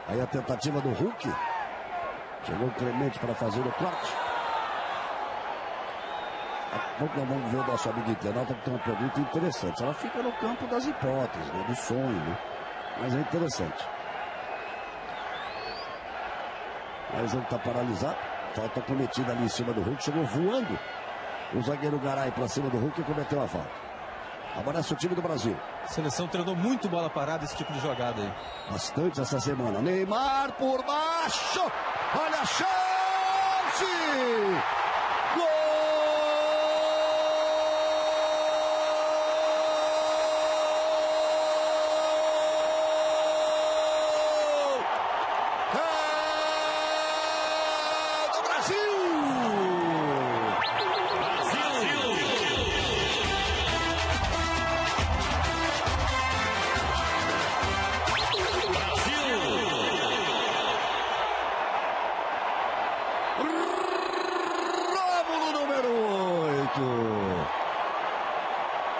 Aí a tentativa do Hulk. Chegou o Clemente para fazer o corte. Daqui a pouco nós vamos ver o nosso amigo internauta que tem uma pergunta interessante. Ela fica no campo das hipóteses, né, do sonho, né? Mas é interessante. Aí o jogo está paralisado. Falta cometida ali em cima do Hulk. Chegou voando o zagueiro Garay para cima do Hulk e cometeu a falta. Abraça o time do Brasil. A seleção treinou muito bola parada, esse tipo de jogada aí. Bastante essa semana. Neymar por baixo. Olha a chance! Gol! É do Brasil!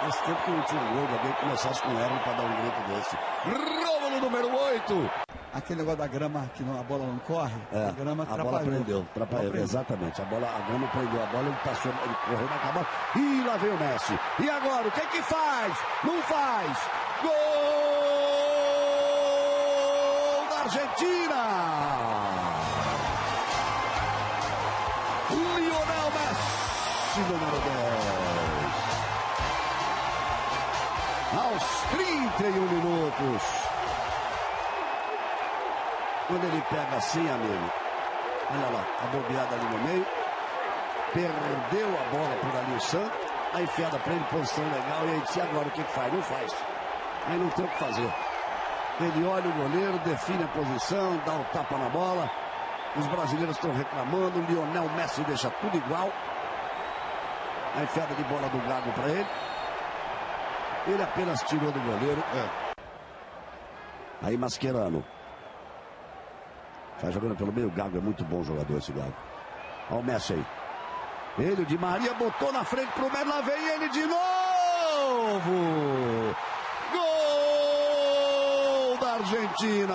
Faz tempo que não tinha um gol, alguém começasse com R para dar um grito desse. Rômulo número 8. Aquele negócio da grama que a bola não corre, a grama atrapalhou. A bola prendeu, exatamente. A grama prendeu a bola, ele passou, ele correu na cabana. E lá veio o Messi. E agora, o que que faz? Não faz. Gol da Argentina! Lionel Messi, número 10. Aos 31 minutos. Quando ele pega assim, amigo, olha lá, a bobeada ali no meio. Perdeu a bola por ali o Santos. A enfiada para ele, posição legal. E aí disse, agora o que faz? Não faz. Aí não tem o que fazer. Ele olha o goleiro, define a posição, dá o tapa na bola. Os brasileiros estão reclamando. O Lionel Messi deixa tudo igual. A enfiada de bola do Gago para ele. Ele apenas tirou do goleiro. Aí Mascherano. Vai jogando pelo meio. O Gago é muito bom jogador, esse Gago. Olha o Messi aí. Ele, o Di Maria, botou na frente pro Messi. Lá vem ele de novo. Gol da Argentina.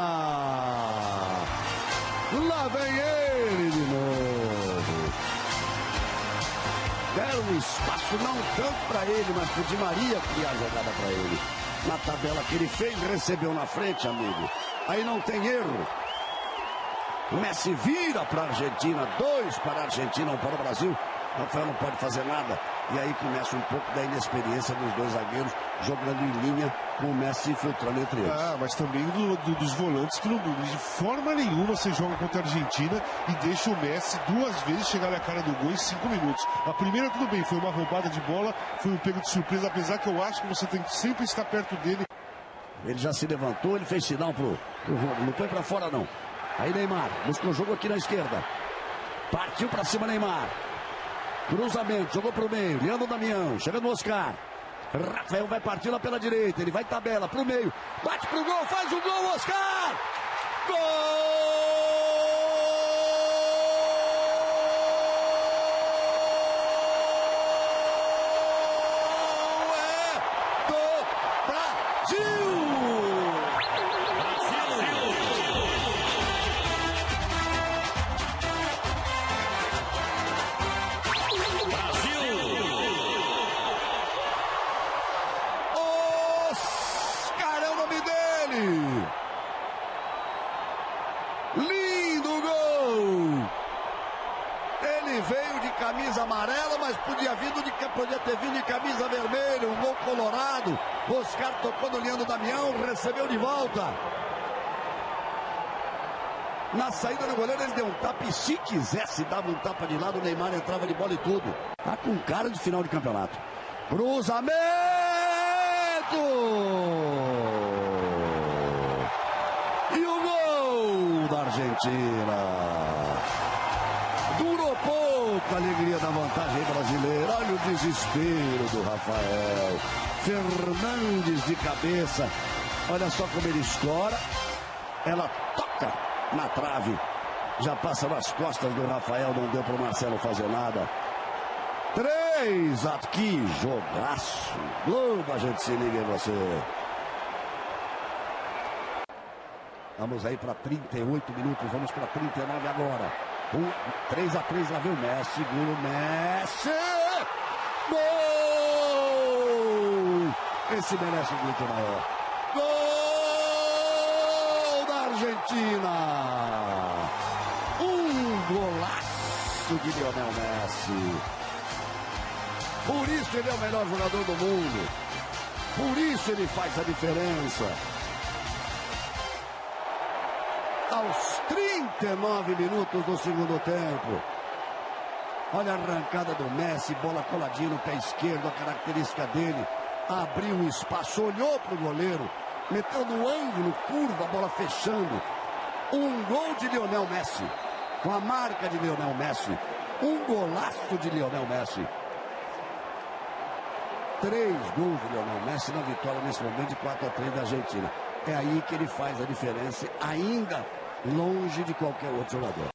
Lá vem ele de novo. Deram um espaço, não tanto para ele, mas pro Di Maria criar a jogada para ele. Na tabela que ele fez, recebeu na frente, amigo. Aí não tem erro. O Messi vira para a Argentina, 2 para a Argentina, 1 para o Brasil. Rafael não pode fazer nada. E aí começa um pouco da inexperiência dos dois zagueiros, jogando em linha, com o Messi infiltrando entre eles. Mas também dos volantes que de forma nenhuma você joga contra a Argentina e deixa o Messi 2 vezes chegar na cara do gol em 5 minutos. A primeira tudo bem, foi uma roubada de bola, foi um pego de surpresa, apesar que eu acho que você tem que sempre estar perto dele. Ele já se levantou, ele fez sinal pro Romulo, não foi para fora não. Aí Neymar, buscou o jogo aqui na esquerda. Partiu para cima Neymar. Cruzamento, jogou pro meio. Leandro Damião, chegando o Oscar. Rafael vai partir lá pela direita. Ele vai tabela pro meio. Bate pro gol, faz o gol, Oscar! Gol! Lindo gol! Ele veio de camisa amarela, mas podia ter vindo de camisa vermelha, um gol colorado. Oscar tocou no Leandro Damião, recebeu de volta. Na saída do goleiro ele deu um tapa e se quisesse dava um tapa de lado, o Neymar entrava de bola e tudo. Tá com cara de final de campeonato. Cruzamento! Da Argentina. Durou pouco a alegria da vantagem brasileira. Olha o desespero do Rafael. Fernandes de cabeça. Olha só como ele escora. Ela toca na trave. Já passa nas costas do Rafael. Não deu para o Marcelo fazer nada. 3. Que jogaço. Globo, a gente se liga em você. Vamos aí para 38 minutos, vamos para 39 agora. 3-3, lá vem o Messi, segura o Messi. Gol! Esse merece um grito maior. Gol da Argentina! Um golaço de Lionel Messi. Por isso ele é o melhor jogador do mundo. Por isso ele faz a diferença. Aos 39 minutos do segundo tempo. Olha a arrancada do Messi, bola coladinha no pé esquerdo, a característica dele. Abriu o espaço, olhou para o goleiro, meteu no ângulo, curva, a bola fechando. Um gol de Lionel Messi, com a marca de Lionel Messi. Um golaço de Lionel Messi. 3 gols de Lionel Messi na vitória nesse momento de 4-3 da Argentina. É aí que ele faz a diferença, ainda longe de qualquer outro jogador.